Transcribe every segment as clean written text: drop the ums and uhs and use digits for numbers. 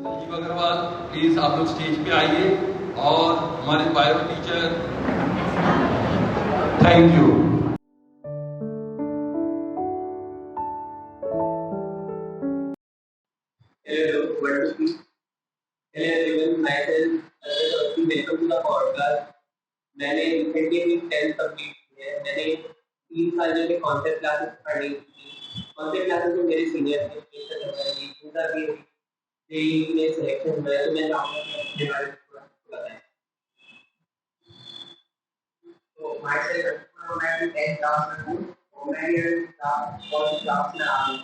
Sanjeev Agarwal, please आप लोग stage पे आइए और हमारे bio teacher. Thank you. Hello, what to speak? Hello everyone, myself Arvind, welcome to the podcast. मैंने रिसेंटली अपनी 10th कंप्लीट की है। मैंने 3 साल जो कॉन्सेप्ट क्लासेस पढ़ी थी। कॉन्सेप्ट क्लासेस में मेरे सीनियर थे, उनका भी जेईई में सिलेक्शन हुआ है, तो मैं चाहूँगा कि अपने बारे में थोड़ा बताएं। तो myself, मैं 10th क्लास में हूँ, तो मैं ये क्लास में आ रहा हूँ।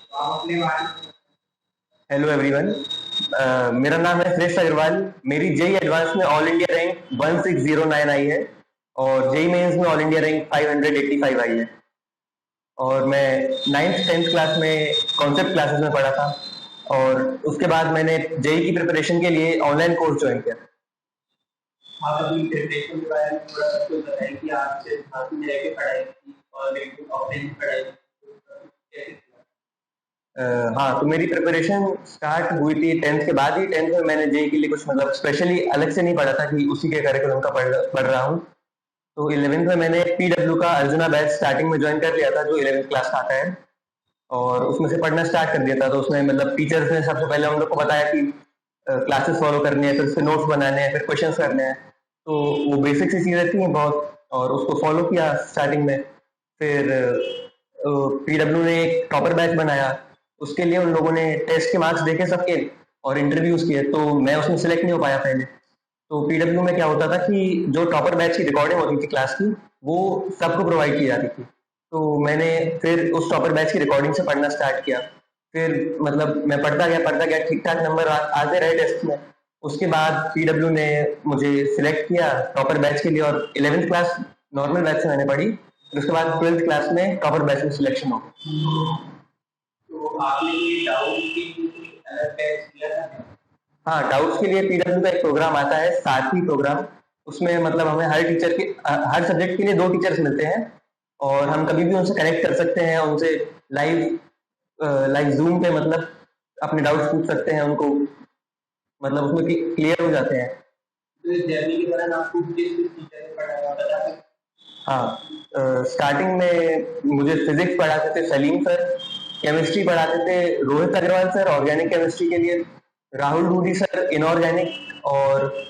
तो आप अपने बारे में। हेलो एवरीवन, मेरा नाम है श्रेष्ठ अग्रवाल। मेरी जेई एडवांस में ऑल इंडिया रैंक 1609 आई है और जेई मेंस में ऑल इंडिया रैंक 585 आई है। और मैं 9th-10th क्लास में कॉन्सेप्ट क्लासेस में पढ़ा था और उसके बाद मैंने जेई की प्रिपरेशन के लिए ऑनलाइन कोर्स ज्वाइन किया। आप अभी प्रिपरेशन के बारे में थोड़ा सा कुछ बताएं कि आप सिर्फ साथ में रह के पढ़ाई की और बिल्कुल ऑफलाइन पढ़ाई कैसे किया? हाँ, तो मेरी प्रिपरेशन स्टार्ट हुई थी 10th के बाद ही। 10th में मैंने जेई के लिए कुछ मतलब स्पेशली अलग से नहीं पढ़ा था कि उसी के करिकुलम का पढ़ रहा हूँ। तो 11th में मैंने पीडब्ल्यू का अर्जुना बैच स्टार्टिंग में ज्वाइन कर लिया था, जो 11th क्लास का आता है, और उसमें से पढ़ना स्टार्ट कर दिया था। तो उसमें मतलब टीचर्स ने सबसे पहले हम लोग को बताया कि क्लासेस फॉलो करनी है, फिर उसके नोट्स बनाने हैं, फिर क्वेश्चंस करने हैं। तो वो बेसिक सी चीज़ें थी बहुत, और उसको फॉलो किया स्टार्टिंग में। फिर पीडब्ल्यू ने एक टॉपर बैच बनाया, उसके लिए उन लोगों ने टेस्ट के मार्क्स देखे सबके और इंटरव्यूज किए, तो मैं उसमें सिलेक्ट नहीं हो पाया पहले। तो पीडब्ल्यू में क्या होता था कि जो टॉपर बैच की रिकॉर्डिंग होती थी क्लास की, वो सबको प्रोवाइड की जाती थी। तो मैंने फिर उस टॉपर बैच की रिकॉर्डिंग से पढ़ना स्टार्ट किया। फिर मतलब मैं पढ़ता गया, ठीक ठाक नंबर आते रहे टेस्ट में। उसके बाद पीडब्ल्यू ने मुझे सिलेक्ट किया टॉपर बैच के लिए, और 11th क्लास नॉर्मल बैच से मैंने पढ़ी, फिर उसके बाद 12th क्लास में टॉपर बैच में सिलेक्शन हो गया। तो आपने कोई डाउट की कोई अलग बैच किया था? हाँ, डाउट्स के लिए पीडब्ल्यू का एक प्रोग्राम आता है, साथी प्रोग्राम। उसमें मतलब हमें हर सब्जेक्ट के लिए 2 टीचर्स मिलते हैं और हम कभी भी उनसे कनेक्ट कर सकते हैं, उनसे लाइव ज़ूम पे मतलब अपने डाउट्स पूछ सकते हैं उनको, मतलब उसमें क्लियर हो जाते हैं। तो इस जर्नी के दौरान आपको किस टीचर ने पढ़ाया बता सकते? हाँ, स्टार्टिंग में मुझे फिजिक्स पढ़ाते थे सलीम सर, केमिस्ट्री पढ़ाते थे Rohit Agarwal sir organic chemistry के लिए, राहुल डूडी सर इनऑर्गेनिक, और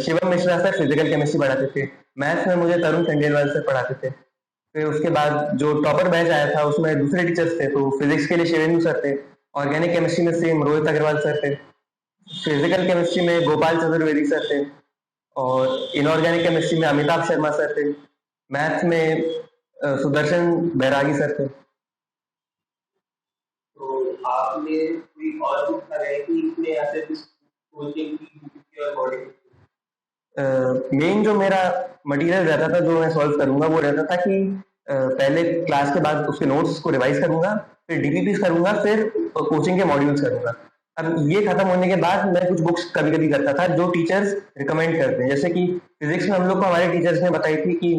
Shivam Mishra sir physical chemistry पढ़ाते थे। मैथ्स में मुझे तरुण खंडेलवाल सर पढ़ाते थे। फिर उसके बाद जो टॉपर बैच आया था उसमें दूसरे टीचर्स थे, तो फिजिक्स के लिए शिवेंदु सर थे, ऑर्गेनिक केमिस्ट्री में सेम रोहित अग्रवाल सर थे, फिजिकल केमिस्ट्री में गोपाल चतुर्वेदी सर थे, और इनऑर्गेनिक केमिस्ट्री में अमिताभ शर्मा सर थे, मैथ्स में सुदर्शन बैरागी सर थे। तो आपने कोई और बुक पढ़ाई थी इसमें या फिर कोचिंग की और बॉडी? मेन जो मेरा मटेरियल रहता था, जो मैं सॉल्व करूंगा, वो रहता था कि पहले क्लास के बाद उसके नोट्स को रिवाइज करूंगा, फिर डीपीपीस करूंगा, फिर कोचिंग के मॉड्यूल्स करूंगा। अब ये खत्म होने के बाद मैं कुछ बुक्स कभी कभी करता था जो टीचर्स रिकमेंड करते हैं। जैसे कि फिजिक्स में हम लोग को हमारे टीचर्स ने बताई थी कि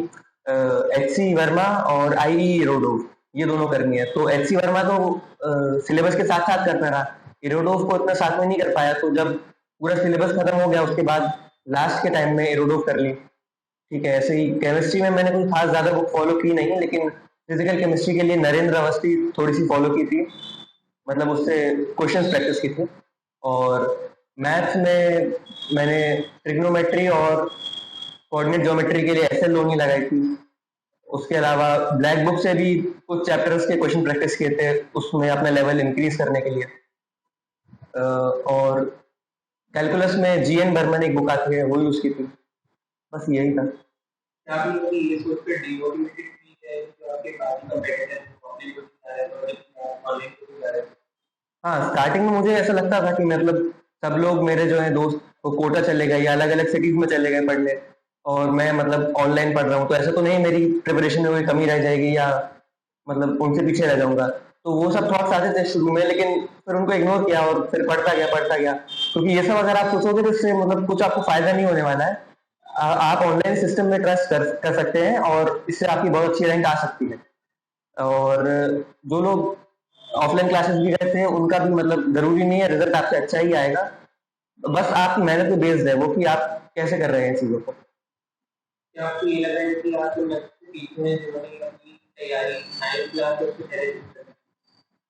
एच.सी. वर्मा और आई इरोडोव, ये दोनों करनी है। तो एच.सी. वर्मा तो सिलेबस के साथ साथ करता रहा, इरोडोव को इतना साथ में नहीं कर पाया। तो जब पूरा सिलेबस खत्म हो गया उसके बाद लास्ट के टाइम में इरोडोव कर ली। ठीक है, ऐसे ही केमिस्ट्री में मैंने कोई खास ज्यादा बुक फॉलो की नहीं, लेकिन फिजिकल केमिस्ट्री के लिए नरेंद्र अवस्थी थोड़ी सी फॉलो की थी, मतलब उससे क्वेश्चंस प्रैक्टिस की थी। और मैथ्स में मैंने ट्रिग्नोमेट्री और कोऑर्डिनेट ज्योमेट्री के लिए एसएल लोनी लगाई थी। उसके अलावा ब्लैक बुक से भी कुछ चैप्टर्स के क्वेश्चन प्रैक्टिस किए थे, उसमें अपना लेवल इंक्रीज करने के लिए। और कैलकुलस में जीएन बर्मन एक बुक आती है, वो यूज की थी। बस यही था। आपने कभी ये सोच कर डिमोटिवेटेड की है कि आपके बाद का बेटर अपने को सिखाया और ऑनलाइन को सिखाया? हाँ, स्टार्टिंग में मुझे ऐसा लगता था कि मतलब सब लोग मेरे जो है दोस्त वो कोटा चले गए या अलग अलग सिटीज में चले गए पढ़ने, और मैं मतलब ऑनलाइन पढ़ रहा हूँ, तो ऐसा तो नहीं मेरी प्रिपरेशन में कोई कमी रह जाएगी या मतलब उनसे पीछे रह जाऊंगा। तो वो सब थॉट्स आते थे शुरू में, लेकिन फिर उनको इग्नोर किया और फिर पढ़ता गया, क्योंकि ये सब अगर आप सोचोगे तो इससे मतलब कुछ आपको फायदा नहीं होने वाला है। आप ऑनलाइन सिस्टम में ट्रस्ट कर सकते हैं और इससे आपकी बहुत अच्छी रैंक आ सकती है। और जो लोग ऑफलाइन क्लासेस भी रहते हैं, उनका भी मतलब जरूरी नहीं है रिजल्ट आपसे अच्छा ही आएगा, बस आपकी मेहनत पे बेस्ड है वो कि आप कैसे कर रहे हैं चीजों को। क्या आपको ये लगा है कि आपके मैथ्स के टीचर हैं जिन्होंने अपनी तैयारी 9th क्लास से पहले से कर ली?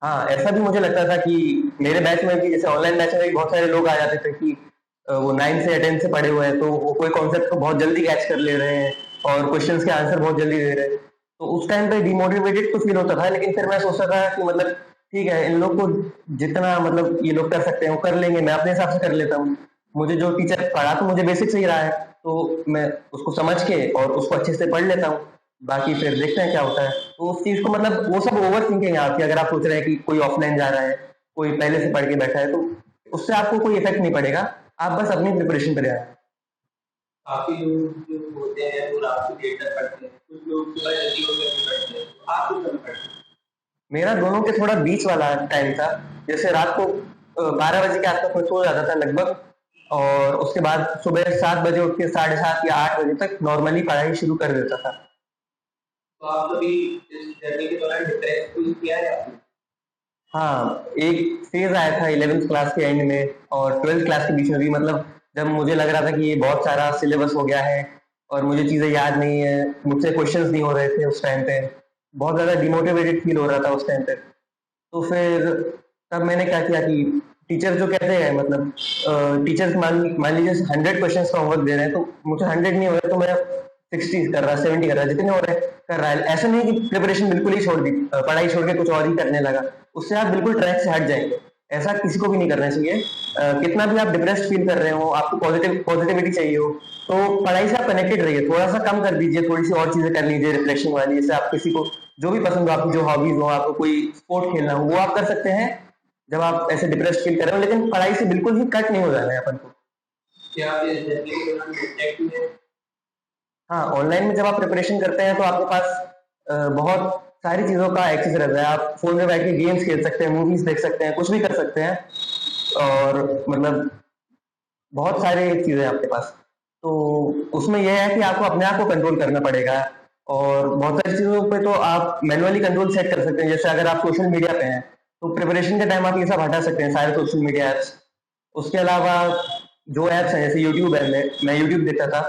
हाँ, ऐसा भी मुझे लगता था कि मेरे बैच में भी, जैसे ऑनलाइन बैच में भी बहुत सारे लोग आ जाते थे कि वो 9 से या 10 से पढ़े हुए हैं, तो वो कोई कॉन्सेप्ट को बहुत जल्दी कैच कर ले रहे हैं और क्वेश्चंस के आंसर बहुत जल्दी दे रहे हैं। तो उस टाइम पे डिमोटिवेटेड तो फील होता था, लेकिन फिर मैं सोचता था कि मतलब ठीक है, इन लोग को जितना मतलब ये लोग कर सकते हैं वो कर लेंगे, मैं अपने हिसाब से कर लेता हूँ। मुझे जो टीचर पढ़ा तो मुझे बेसिक से ही रहा है, तो मैं उसको समझ के और उसको अच्छे से पढ़ लेता हूँ, बाकी फिर देखते हैं क्या होता है। तो उस चीज को मतलब वो सब ओवर थिंकिंग है आपकी, अगर आप सोच रहे हैं कि कोई ऑफलाइन जा रहा है, कोई पहले से पढ़ के बैठा है, तो उससे आपको कोई इफेक्ट नहीं पड़ेगा, आप बस अपनी प्रिपरेशन पर आए। काफी लोग जो होते हैं वो रात को देर तक पढ़ते हैं, कुछ लोग सुबह जल्दी होकर के पढ़ते हैं, तो आप किस समय पढ़ते हैं? मेरा दोनों के थोड़ा बीच वाला टाइम था, जैसे रात को 12 बजे के आसपास मैं सो जाता था लगभग, और उसके बाद सुबह 7 बजे उठ के 7:30 या 8 बजे तक नॉर्मली पढ़ाई शुरू कर देता था। तो आप कभी इस जर्नी के दौरान डिप्रेस फील किया है आपने? हाँ, एक फेज आया था 11th क्लास के एंड में और 12th क्लास के बीच में भी, मतलब जब मुझे लग रहा था कि ये बहुत सारा सिलेबस हो गया है और मुझे चीज़ें याद नहीं है, मुझसे क्वेश्चंस नहीं हो रहे थे उस टाइम पे, बहुत ज़्यादा डिमोटिवेटेड फील हो रहा था उस टाइम पे। तो फिर तब मैंने क्या किया कि टीचर जो कहते हैं, मतलब टीचर्स मान लीजिए 100 क्वेश्चन का होमवर्क दे रहे हैं, तो मुझे 100 नहीं हो रहा, तो मैं 60 कर रहा, 70 कर रहा, जितने हो रहे हैं कर रहा है। ऐसा नहीं कि प्रिपरेशन बिल्कुल ही छोड़ दी, पढ़ाई छोड़ के कुछ और ही करने लगा, उससे आप बिल्कुल ट्रैक से हट जाएंगे। ऐसा किसी को भी नहीं करना चाहिए। कितना भी आप डिप्रेस्ड फील कर रहे हो, आपको पॉजिटिविटी चाहिए हो, तो पढ़ाई से आप कनेक्टेड रहिए, थोड़ा सा कम कर दीजिए, थोड़ी सी और चीजें कर लीजिए रिफ्रेशिंग वाली, जैसे आप किसी को जो भी पसंद हो, आपकी जो हॉबीज हो, आपको कोई स्पोर्ट खेलना हो, वो आप कर सकते हैं जब आप ऐसे डिप्रेस्ड फील कर रहे हो, लेकिन पढ़ाई से बिल्कुल ही कट नहीं हो जाना है अपन को। क्या आप इस जर्नी के दौरान डिस्ट्रैक्ट हुए हैं? हाँ, ऑनलाइन में जब आप प्रिपरेशन करते हैं तो आपके पास बहुत सारी चीज़ों का एक्सेस रहता है, आप फोन में बैठ के गेम्स खेल सकते हैं, मूवीज देख सकते हैं, कुछ भी कर सकते हैं, और मतलब बहुत सारे चीज़ें हैं आपके पास। तो उसमें यह है कि आपको अपने आप को कंट्रोल करना पड़ेगा, और बहुत सारी चीज़ों पे तो आप मैनुअली कंट्रोल सेट कर सकते हैं, जैसे अगर आप सोशल मीडिया पे हैं तो प्रिपरेशन के टाइम आप ये सब हटा सकते हैं, सारे सोशल मीडिया ऐप्स। उसके अलावा जो ऐप्स हैं, जैसे यूट्यूब है, मैं यूट्यूब देखता था,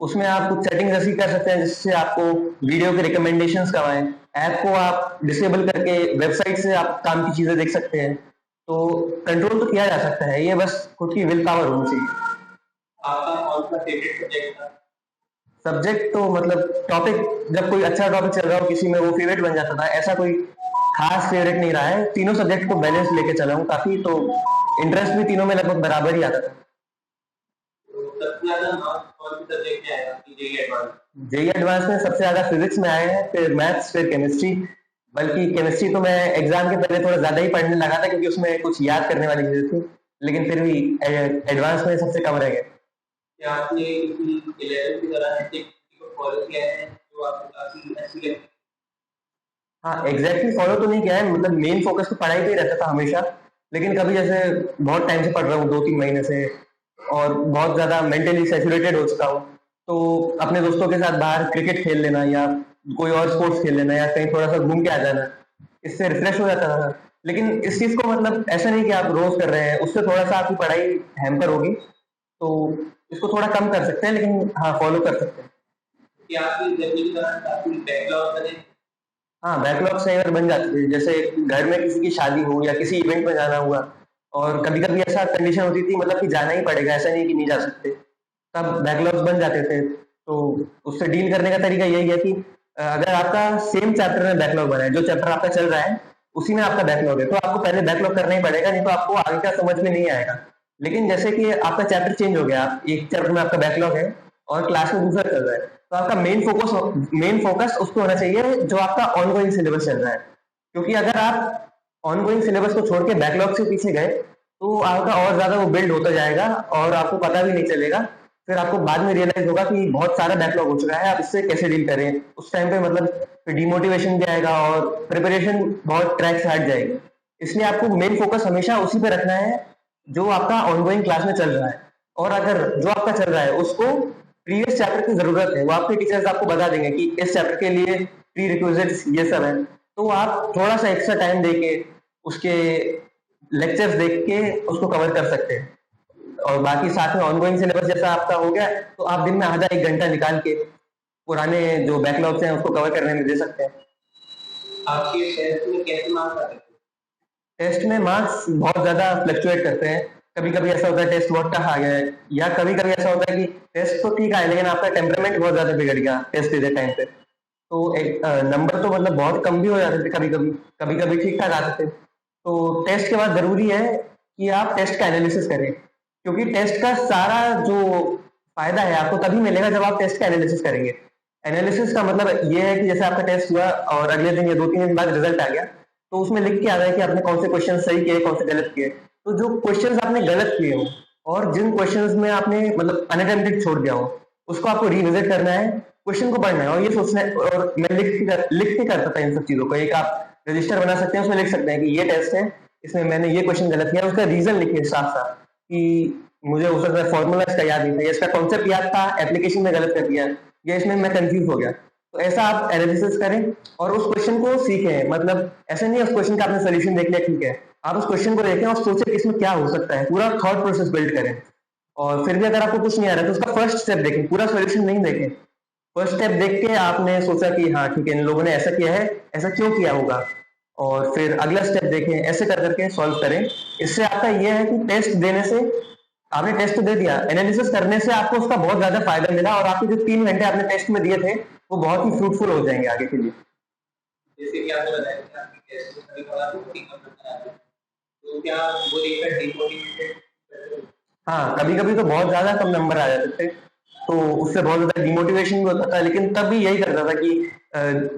उसमें आप कुछ सेटिंग्स ऐसी कर सकते हैं जिससे आपको वीडियो के रिकमेंडेशंस कम आए, ऐप को आप डिसेबल करके वेबसाइट से आप काम की चीजें देख सकते हैं। तो कंट्रोल तो किया जा सकता है, ये बस खुद की विल पावर होनी चाहिए। आपका कौन सा फेवरेट सब्जेक्ट था? सब्जेक्ट तो मतलब टॉपिक, जब कोई अच्छा टॉपिक चल रहा हो किसी में, वो फेवरेट बन जाता था, ऐसा कोई खास फेवरेट नहीं रहा है, तीनों सब्जेक्ट को बैलेंस लेके चला हूँ काफी, तो इंटरेस्ट भी तीनों में लगभग बराबर ही आता था। तो सबसे ज्यादा मार्क्स कौन से सब्जेक्ट में आए आपकी जेईई एडवांस? जेई एडवांस में सबसे ज्यादा फिजिक्स में आए हैं, फिर मैथ्स, फिर केमिस्ट्री। बल्कि केमिस्ट्री तो मैं एग्जाम के पहले थोड़ा ज्यादा ही पढ़ने लगा था, क्योंकि उसमें कुछ याद करने वाली चीजें थी, लेकिन फिर भी एडवांस में सबसे कम रह गए। क्या आपने किसी 11th के दौरान ऐसे किसी को फॉलो किया है जो आपको काफी अच्छी लगी? हाँ, एग्जैक्टली फॉलो तो नहीं किया है, मतलब मेन फोकस तो पढ़ाई पे ही रहता था हमेशा, लेकिन कभी जैसे बहुत टाइम से पढ़ रहा हूँ, 2-3 महीने से, और बहुत ज्यादा मेंटली सैचुरेटेड हो चुका हूँ, तो अपने दोस्तों के साथ बाहर क्रिकेट खेल लेना या कोई और स्पोर्ट्स खेल लेना या कहीं थोड़ा सा घूम के आ जाना, इससे रिफ्रेश हो जाता था। लेकिन इस चीज को मतलब ऐसा नहीं कि आप रोज कर रहे हैं, उससे थोड़ा सा आपकी पढ़ाई हैम्पर होगी, तो इसको थोड़ा कम कर सकते हैं, लेकिन हाँ, फॉलो कर सकते हैं। क्या आपकी जर्नी के दौरान काफी बैकलॉग बने? हाँ, बैकलॉग से अगर बन जाती है, जैसे घर में किसी की शादी हो या किसी इवेंट में जाना हुआ, और कभी कभी ऐसा कंडीशन होती थी मतलब कि जाना ही पड़ेगा, ऐसा नहीं कि नहीं जा सकते, तब बैकलॉग्स बन जाते थे। तो उससे डील करने का तरीका यही है कि अगर आपका सेम चैप्टर में बैकलॉग बना है, जो चैप्टर आपका चल रहा है उसी में आपका बैकलॉग है, तो आपको पहले बैकलॉग करना ही पड़ेगा, नहीं तो आपको आगे का समझ में नहीं आएगा। लेकिन जैसे कि आपका चैप्टर चेंज हो गया, एक चैप्टर में आपका बैकलॉग है और क्लास में दूसरा चल रहा है, तो आपका मेन फोकस उस पर होना चाहिए जो आपका ऑनगोइंग सिलेबस चल रहा है, क्योंकि अगर आप ऑनगोइंग सिलेबस को छोड़ के बैकलॉग से पीछे गए तो आपका और ज्यादा वो बिल्ड होता जाएगा और आपको पता भी नहीं चलेगा। फिर आपको बाद में रियलाइज होगा कि बहुत सारा बैकलॉग हो चुका है, आप इससे कैसे डील करें। उस टाइम पे मतलब डिमोटिवेशन भी आएगा और प्रिपरेशन बहुत ट्रैक से हट जाएगी। इसलिए आपको मेन फोकस हमेशा उसी पे रखना है जो आपका ऑनगोइंग क्लास में चल रहा है, और अगर जो आपका चल रहा है उसको प्रीवियस चैप्टर की जरूरत है, वो आपके टीचर्स आपको बता देंगे कि इस चैप्टर के लिए प्री रिक्विजिट्स ये सब है, तो आप थोड़ा सा एक्स्ट्रा टाइम देके उसके लेक्चर्स देख के उसको कवर कर सकते हैं। और बाकी साथ में ऑनगोइंग सिलेबस जैसा आपका हो गया तो आप दिन में आधा 1 घंटा निकाल के पुराने जो बैकलॉग्स हैं उसको कवर करने में दे सकते हैं। आपके टेस्ट में कैसे मार्क्स आते हैं? टेस्ट में मार्क्स बहुत ज़्यादा फ्लक्चुएट करते हैं। कभी कभी ऐसा होता है टेस्ट बहुत टफ आ गया है, या कभी कभी ऐसा होता है कि टेस्ट तो ठीक आया लेकिन आपका टेम्परामेंट बहुत ज़्यादा बिगड़ गया टेस्ट देते टाइम पे, तो एक नंबर तो मतलब बहुत कम भी हो जाते थे, कभी कभी ठीक ठाक आते थे। तो टेस्ट के बाद ज़रूरी है कि आप टेस्ट का एनालिसिस करें, क्योंकि टेस्ट का सारा जो फायदा है आपको तभी मिलेगा जब आप टेस्ट का एनालिसिस करेंगे। एनालिसिस का मतलब ये है कि जैसे आपका टेस्ट हुआ और अगले दिन या 2-3 दिन बाद रिजल्ट आ गया, तो उसमें लिख के आ रहा है कि आपने कौन से क्वेश्चन सही किए, कौन से गलत किए। तो जो क्वेश्चंस आपने गलत किए हो और जिन क्वेश्चंस में आपने मतलब अनअटेम्प्टेड छोड़ दिया हो, उसको आपको रिविजिट करना है, क्वेश्चन को पढ़ना है और ये सोचना है। और मैं लिख के करता था इन सब चीजों को। एक आप रजिस्टर बना सकते हैं, उसमें लिख सकते हैं कि ये टेस्ट है, इसमें मैंने ये क्वेश्चन गलत किया, उसका रीजन लिखिए साफ साफ कि मुझे हो सकता है फॉर्मूला इसका याद नहीं था, या इसका कॉन्सेप्ट याद था, एप्लीकेशन में गलत कर दिया, या इसमें मैं कंफ्यूज हो गया। तो ऐसा आप एनालिसिस करें और उस क्वेश्चन को सीखें। मतलब ऐसा नहीं है उस क्वेश्चन का आपने सोल्यूशन देख लिया ठीक है, आप उस क्वेश्चन को देखें और सोचें कि इसमें क्या हो सकता है, पूरा थॉट प्रोसेस बिल्ड करें। और फिर भी अगर आपको कुछ नहीं आ रहा है तो उसका फर्स्ट स्टेप देखें, पूरा सोल्यूशन नहीं देखें। फर्स्ट स्टेप देख के आपने सोचा कि हाँ ठीक है, इन लोगों ने ऐसा किया है, ऐसा क्यों किया होगा, और फिर अगला स्टेप देखें, ऐसे कर करके सॉल्व करें। इससे आपका ये है कि टेस्ट देने से, आपने टेस्ट दे दिया, एनालिसिस करने से आपको उसका बहुत ज्यादा फायदा मिला और आपके जो 3 घंटे आपने टेस्ट में दिए थे वो बहुत ही फ्रूटफुल हो जाएंगे आगे के लिए। जैसे कि आपने बताया कि आपकी टेस्ट में कभी-कभार बहुत ही कम नंबर आते हैं, तो क्या वो देखकर डिमोटिवेटेड करते हो? हाँ, कभी कभी तो बहुत ज्यादा कम नंबर आ जाते थे, तो उससे बहुत ज्यादा डिमोटिवेशन भी होता था, लेकिन तब भी यही करता था कि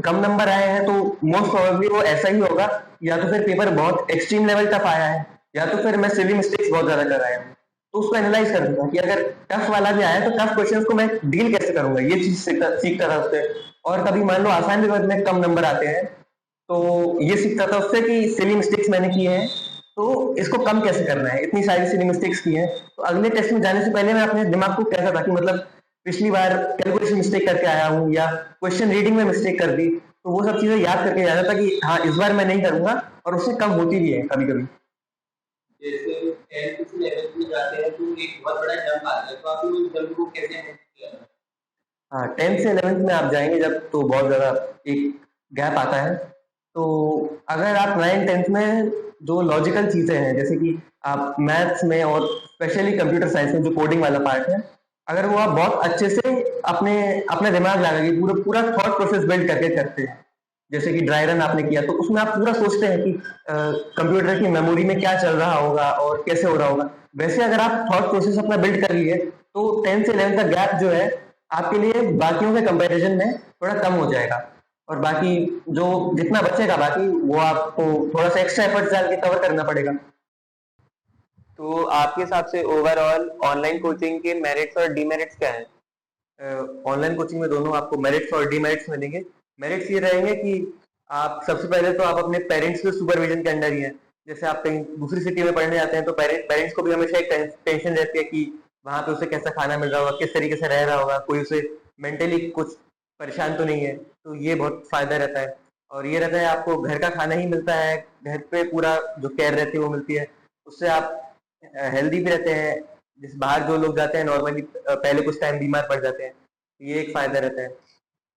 कम नंबर आए हैं तो मोस्ट प्रोबेबली वो ऐसा ही होगा, या तो फिर पेपर बहुत एक्सट्रीम लेवल टफ आया है, या तो फिर मैं सिली मिस्टेक्स बहुत ज्यादा कर आया हूँ। तो उसको एनालाइज करता था कि अगर टफ वाला भी आया तो टफ क्वेश्चंस को मैं डील कैसे करूंगा, ये चीज सीखता था उससे। और कभी मान लो आसान पेपर में कम नंबर आते हैं तो ये सीखता था उससे कि सिली मिस्टेक्स मैंने किए हैं तो इसको कम कैसे करना है, इतनी सारी सिली मिस्टेक्स की हैं। तो अगले टेस्ट में जाने से पहले मैं अपने दिमाग को कहता था कि मतलब पिछली बार कैलकुलेशन मिस्टेक करके आया हूँ या क्वेश्चन रीडिंग में मिस्टेक कर दी, तो वो सब चीजें याद करके जाता था कि हाँ इस बार मैं नहीं करूंगा, और उससे कम होती भी है कभी कभी। जैसे 10th से 11th में जाते हैं तो एक बहुत बड़ा जंप आता है, तो आपने उस जंप को कैसे हैंडल किया? हाँ, 10th से 11th में आप जाएंगे जब तो बहुत ज्यादा एक गैप आता है। तो अगर आप 9th-10th में जो लॉजिकल चीजें हैं, जैसे कि आप मैथ्स में और स्पेशली कंप्यूटर साइंस में जो कोडिंग वाला पार्ट है, अगर वो आप बहुत अच्छे से अपने अपना दिमाग लगा के पूरा पूरा थॉट प्रोसेस बिल्ड करके करते हैं, जैसे कि ड्राई रन आपने किया तो उसमें आप पूरा सोचते हैं कि कंप्यूटर की मेमोरी में क्या चल रहा होगा और कैसे हो रहा होगा, वैसे अगर आप थॉट प्रोसेस अपना बिल्ड कर लिए तो 10th से 11th का गैप जो है आपके लिए बाकियों के कंपैरिजन में थोड़ा कम हो जाएगा। और बाकी जो जितना बचेगा बाकी वो आपको थोड़ा सा एक्स्ट्रा एफर्ट्स डाल के कवर करना पड़ेगा। तो आपके हिसाब से ओवरऑल ऑनलाइन कोचिंग के मेरिट्स और डीमेरिट्स क्या हैं? ऑनलाइन कोचिंग में दोनों आपको मेरिट्स और डीमेरिट्स मिलेंगे। मेरिट्स ये रहेंगे कि आप सबसे पहले तो आप अपने पेरेंट्स के सुपरविजन के अंडर ही हैं। जैसे आप कहीं दूसरी सिटी में पढ़ने जाते हैं तो पेरेंट्स को भी हमेशा एक टेंशन रहती है कि वहां पे उसे कैसा खाना मिल रहा होगा, किस तरीके से रह रहा होगा, कोई उसे मेंटली कुछ परेशान तो नहीं है, तो ये बहुत फायदा रहता है। और ये रहता है आपको घर का खाना ही मिलता है, घर पे पूरा जो केयर रहती है वो मिलती है, उससे आप हेल्दी भी रहते हैं। जिस बाहर जो लोग जाते हैं नॉर्मली पहले कुछ टाइम बीमार पड़ जाते हैं, ये एक फायदा रहता है।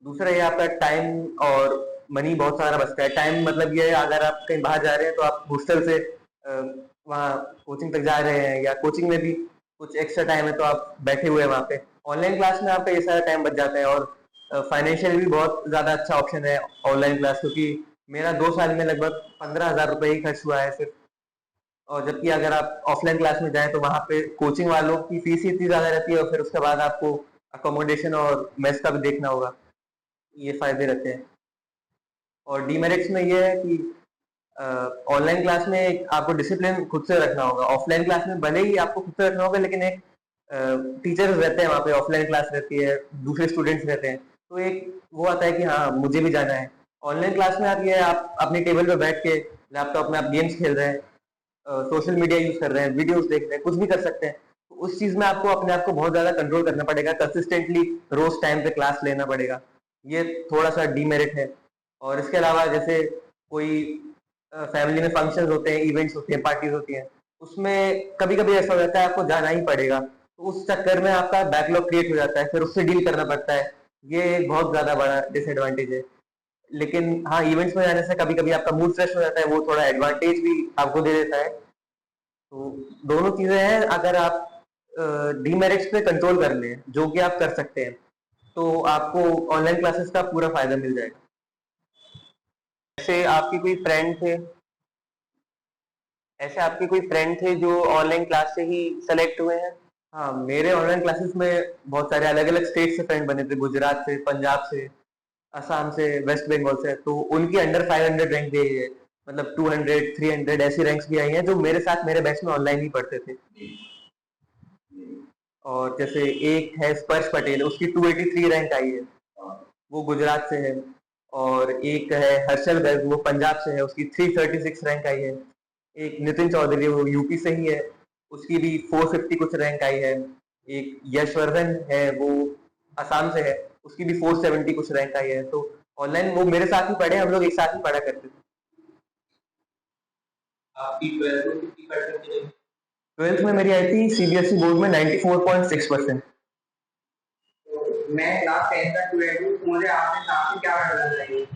दूसरा ये आपका टाइम और मनी बहुत सारा बचता है। टाइम मतलब ये है अगर आप कहीं बाहर जा रहे हैं तो आप हॉस्टल से वहाँ कोचिंग तक जा रहे हैं, या कोचिंग में भी कुछ एक्स्ट्रा टाइम है तो आप बैठे हुए हैं वहाँ पे। ऑनलाइन क्लास में आपका ये सारा टाइम बच जाता है। और फाइनेंशियली भी बहुत ज्यादा अच्छा ऑप्शन है ऑनलाइन क्लास, क्योंकि मेरा 2 साल में लगभग 15,000 रुपये ही खर्च हुआ है सिर्फ। और जबकि अगर आप ऑफलाइन क्लास में जाएं तो वहाँ पे कोचिंग वालों की फीस ही इतनी ज्यादा रहती है, और फिर उसके बाद आपको अकोमोडेशन और मेस का भी देखना होगा। ये फायदे रहते हैं। और डीमेरिट्स में ये है कि ऑनलाइन क्लास में आपको डिसिप्लिन खुद से रखना होगा। ऑफलाइन क्लास में भले ही आपको खुद से रखना होगा, लेकिन एक टीचर्स रहते हैं वहाँ पे, ऑफलाइन क्लास रहती है, दूसरे स्टूडेंट्स रहते हैं, तो एक वो आता है कि हाँ मुझे भी जाना है। ऑनलाइन क्लास में आप ये आप अपनी टेबल पे बैठ के लैपटॉप में आप गेम्स खेल रहे हैं, सोशल मीडिया यूज कर रहे हैं, वीडियोस देख रहे हैं, कुछ भी कर सकते हैं। तो उस चीज में आपको अपने आप को बहुत ज्यादा कंट्रोल करना पड़ेगा, कंसिस्टेंटली रोज टाइम पे क्लास लेना पड़ेगा। ये थोड़ा सा डीमेरिट है। और इसके अलावा जैसे कोई फैमिली में फंक्शंस होते हैं, इवेंट्स होती हैं, पार्टीज होती हैं, उसमें कभी कभी ऐसा हो जाता है आपको जाना ही पड़ेगा, तो उस चक्कर में आपका बैकलॉग क्रिएट हो जाता है, फिर उससे डील करना पड़ता है। ये एक बहुत ज्यादा बड़ा डिसएडवांटेज है। लेकिन हाँ, इवेंट्स में जाने से कभी कभी आपका मूड फ्रेश हो जाता है, वो थोड़ा एडवांटेज भी आपको दे देता है। तो दोनों चीजें हैं, अगर आप डीमेरिट्स पे कंट्रोल कर लें, जो कि आप कर सकते हैं, तो आपको ऑनलाइन क्लासेस का पूरा फायदा मिल जाएगा। ऐसे आपके कोई फ्रेंड थे ऐसे आपके कोई फ्रेंड थे जो ऑनलाइन क्लास से ही सेलेक्ट हुए हैं? हाँ, मेरे ऑनलाइन क्लासेस में बहुत सारे अलग अलग स्टेट से फ्रेंड बने थे, गुजरात से, पंजाब से, असम से, वेस्ट बंगाल से। तो उनकी अंडर 500 रैंक भी आई है, मतलब 200, 300 ऐसी रैंक्स भी आई हैं, जो मेरे साथ मेरे बैच में ऑनलाइन ही पढ़ते थे। और जैसे एक है स्पर्श पटेल, उसकी 283 रैंक आई है, वो गुजरात से है। और एक है हर्षल गर्ग, वो पंजाब से है, उसकी 336 रैंक आई है। एक नितिन चौधरी, वो यूपी से ही है, उसकी भी 450 कुछ रैंक आई है। एक यशवर्धन है, वो असम से है, उसकी भी 470 कुछ रैंक आई है। तो ऑनलाइन वो मेरे साथ ही पढ़े, हम लोग एक साथ ही पढ़ा करते थे। आपकी 12th में कितनी परसेंटेज आई? 12th में मेरी आई थी सीबीएसई बोर्ड में 94.6%। मैं क्लास 10 का स्टूडेंट हूँ, तो मुझे आपके साथ में क्या करना चाहिए?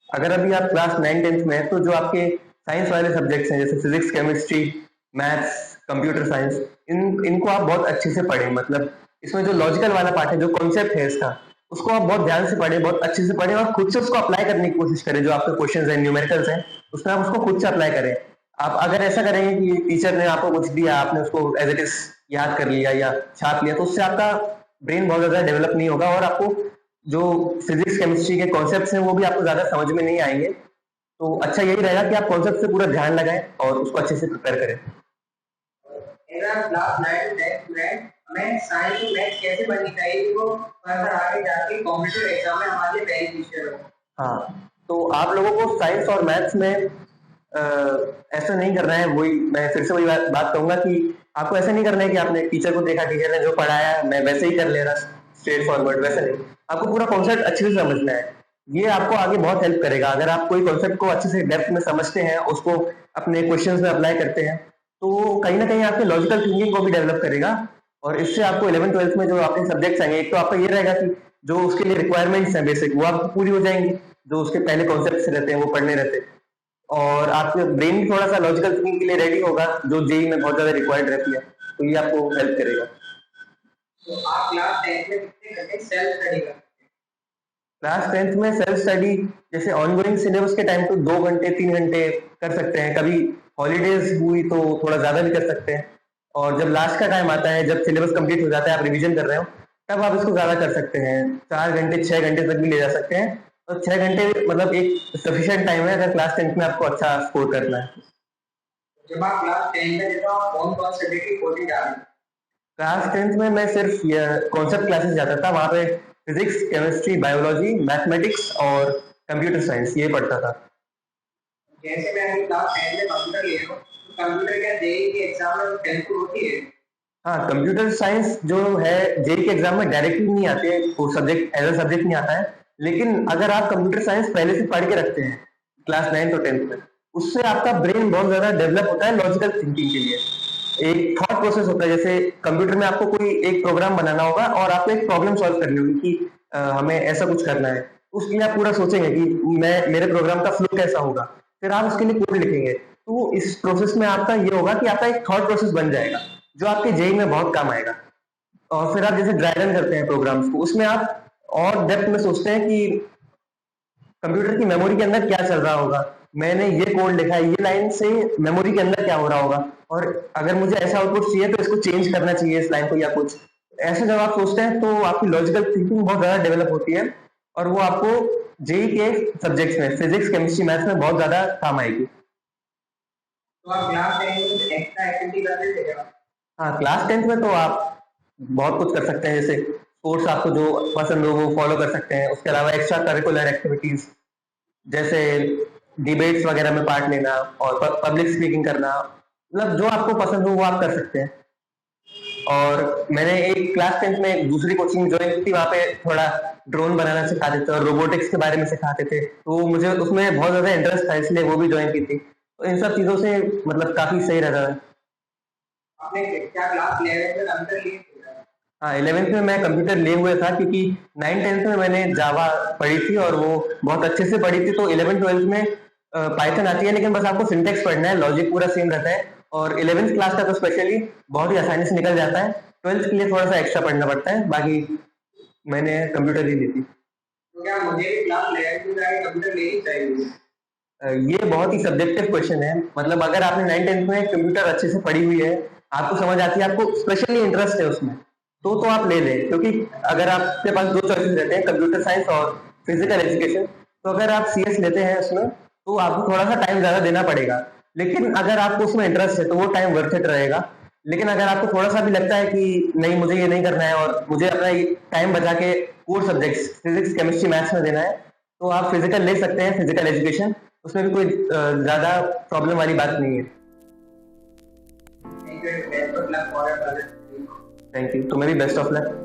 अगर अभी आप क्लास 9 10th में है, तो जो आपके साइंस वाले सब्जेक्ट्स हैं, जैसे physics, chemistry, maths, computer science, इनको आप बहुत अच्छे से पढ़ें। मतलब इसमें जो लॉजिकल वाला पार्ट है, जो कॉन्सेप्ट है इसका, उसको आप बहुत ध्यान से पढ़ें, बहुत अच्छे से पढ़ें, और खुद से उसको अप्लाई करने की कोशिश करें। जो आपके क्वेश्चंस हैं, न्यूमेरिकल्स हैं, उसमें आप उसको खुद से अप्लाई करें। आप अगर ऐसा करेंगे कि टीचर ने आपको कुछ दिया, आपने उसको एज इट इज याद कर लिया या छाप लिया, तो उससे आपका ब्रेन बहुत ज्यादा डेवलप नहीं होगा, और आपको जो फिजिक्स केमिस्ट्री के कॉन्सेप्ट्स हैं वो भी आपको ज्यादा समझ में नहीं आएंगे। तो अच्छा यही रहेगा कि आप कॉन्सेप्ट से पूरा ध्यान लगाएं और उसको अच्छे से प्रिपेयर करें। अगर क्लास 9 10 स्टूडेंट, हमें साइंस और मैथ्स कैसे पढ़नी चाहिए जो फर्दर आगे जाके कॉम्पिटिटिव एग्जाम में हमारे लिए बेनिफिशियल हो? हाँ, तो आप लोगों को साइंस और मैथ्स में ऐसा नहीं करना है। वही मैं फिर से वही बात कहूंगा कि आपको ऐसा नहीं करना है कि आपने टीचर को देखा, टीचर ने जो पढ़ाया मैं वैसे ही कर ले रहा, स्ट्रेट फॉरवर्ड, वैसे नहीं। आपको पूरा कॉन्सेप्ट अच्छे से समझना है। ये आपको आगे बहुत हेल्प करेगा। अगर आप कोई कॉन्सेप्ट को अच्छे से डेप्थ में समझते हैं, उसको अपने क्वेश्चंस में अप्लाई करते हैं, तो कहीं ना कहीं आपके लॉजिकल थिंकिंग को भी डेवलप करेगा। और इससे आपको 11th 12th में जो आपके सब्जेक्ट्स आएंगे, एक तो आपका ये रहेगा कि जो उसके लिए रिक्वायरमेंट्स हैं बेसिक, वो आपको पूरी हो जाएंगी, जो उसके पहले कॉन्सेप्ट्स रहते हैं वो पढ़ने रहते हैं। और आपके ब्रेन भी थोड़ा सा लॉजिकल थिंकिंग के लिए रेडी होगा, जो जेई में बहुत ज्यादा रिक्वायर्ड रहती है, तो ये आपको हेल्प करेगा। तो आप क्लास 10 में कितने घंटे सेल्फ स्टडी करते हैं? क्लास 10th में सेल्फ स्टडी जैसे ऑनगोइंग सिलेबस के टाइम तो 2 घंटे 3 घंटे कर सकते हैं, कभी हॉलीडेज हुई तो थोड़ा ज्यादा भी कर सकते हैं। और जब लास्ट का टाइम आता है, जब सिलेबस कंप्लीट हो जाता है, आप रिवीजन कर रहे हो, तब आप इसको ज्यादा कर सकते हैं। 4 घंटे 6 घंटे तक भी ले जा सकते हैं। और 6 घंटे मतलब एक सफिशिएंट टाइम है अगर क्लास 10th में आपको अच्छा स्कोर करना है। जब आप क्लास 10 में थे तो आप कौन कौन सब्जेक्ट की कोचिंग जा रहे थे? क्लास 10th में मैं सिर्फ कॉन्सेप्ट क्लासेस जाता था। वहां पे फिजिक्स, केमिस्ट्री, बायोलॉजी, मैथमेटिक्स और कंप्यूटर साइंस ये पढ़ता था। जैसे मैं अभी क्लास 10 में कंप्यूटर ले रहा हूँ, तो कंप्यूटर क्या जेईई के एग्जाम में हेल्पफुल होती है? हाँ, कंप्यूटर साइंस जो है जेईई के एग्जाम में डायरेक्टली नहीं आते हैं, वो सब्जेक्ट एज अ सब्जेक्ट नहीं आता है। लेकिन अगर आप कंप्यूटर साइंस पहले से पढ़ के रखते हैं क्लास 9 और 10th में, उससे आपका ब्रेन बहुत ज्यादा डेवलप होता है लॉजिकल थिंकिंग के लिए। एक थॉट प्रोसेस होता है, जैसे कंप्यूटर में आपको कोई एक प्रोग्राम बनाना होगा और आपको एक प्रॉब्लम सॉल्व करनी होगी कि हमें ऐसा कुछ करना है। उसके लिए आप पूरा सोचेंगे कि मेरे प्रोग्राम का फ्लो कैसा होगा, फिर आप उसके लिए कोड लिखेंगे। तो इस प्रोसेस में आपका ये होगा कि आपका एक थॉट प्रोसेस बन जाएगा, जो आपके जेईई में बहुत काम आएगा। और फिर आप जैसे ड्राई रन करते हैं प्रोग्राम्स को, उसमें आप और डेप्थ में सोचते हैं कि कंप्यूटर की मेमोरी के अंदर क्या चल रहा होगा, मैंने ये कोड लिखा है, ये लाइन से मेमोरी के अंदर क्या हो रहा होगा, और अगर मुझे ऐसा आउटपुट चाहिए तो इसको चेंज करना चाहिए इस लाइन को या कुछ ऐसे। जब आप सोचते हैं तो आपकी लॉजिकल थिंकिंग बहुत ज्यादा डेवलप होती है, और वो आपको जेईई के सब्जेक्ट्स में फिजिक्स, केमिस्ट्री, मैथ्स में बहुत ज्यादा काम आएगी। तो आप क्लास 10 में एक्स्ट्रा एक्टिविटी करते थे क्या? हाँ, क्लास 10th में तो आप बहुत कुछ कर सकते हैं। जैसे स्पोर्ट्स आपको जो पसंद हो वो फॉलो कर सकते हैं। उसके अलावा एक्स्ट्रा करिकुलर एक्टिविटीज जैसे डिबेट्स वगैरह में पार्ट लेना और पब्लिक स्पीकिंग करना, मतलब जो आपको पसंद हो वो आप कर सकते हैं। और मैंने एक क्लास 10th में एक दूसरी कोचिंग ज्वाइन की थी, वहाँ पे थोड़ा ड्रोन बनाना सिखाते थे और रोबोटिक्स के बारे में सिखाते थे, तो मुझे उसमें बहुत ज्यादा इंटरेस्ट था, इसलिए वो भी ज्वाइन की थी। तो इन सब चीज़ों से मतलब काफ़ी सही रहता है। आपने क्या क्लास 11 में कंप्यूटर लिए थे? हाँ 11th में मैं कंप्यूटर लिए हुए था, क्योंकि 9th-10th में मैंने जावा पढ़ी थी और वो बहुत अच्छे से पढ़ी थी। तो 11th-12th में पाइथन आती है, लेकिन बस आपको सिंटेक्स पढ़ना है, लॉजिक पूरा सेम रहता है। और 11th क्लास का तो स्पेशली बहुत ही आसानी से निकल जाता है। 12th के लिए थोड़ा सा एक्स्ट्रा पढ़ना पड़ता है। बाकी मैंने कंप्यूटर ही ली थी। तो क्या मुझे भी क्लास 11 में जाके कंप्यूटर लेनी चाहिए? ये बहुत ही सब्जेक्टिव क्वेश्चन है। मतलब अगर आपने 9th-10th में कंप्यूटर अच्छे से पढ़ी हुई है, आपको समझ आती है, आपको स्पेशली इंटरेस्ट है उसमें, तो आप ले लें। क्योंकि अगर आपके पास दो चॉइसेस रहते हैं, कंप्यूटर साइंस और फिजिकल एजुकेशन, तो अगर आप सीएस लेते हैं उसमें, तो आपको थोड़ा सा टाइम ज़्यादा देना पड़ेगा। लेकिन अगर आपको उसमें इंटरेस्ट है तो वो टाइम वर्थ इट रहेगा। लेकिन अगर आपको थोड़ा सा भी लगता है कि नहीं मुझे ये नहीं करना है और मुझे अपना टाइम बचा के core subjects physics, chemistry, maths में देना है, तो आप फिजिकल ले सकते हैं, फिजिकल एजुकेशन। उसमें भी कोई ज़्यादा प्रॉब्लम वाली बात नहीं है। Thank you and best of luck for your further studies. Thank you, तुम्हें भी बेस्ट ऑफ लक।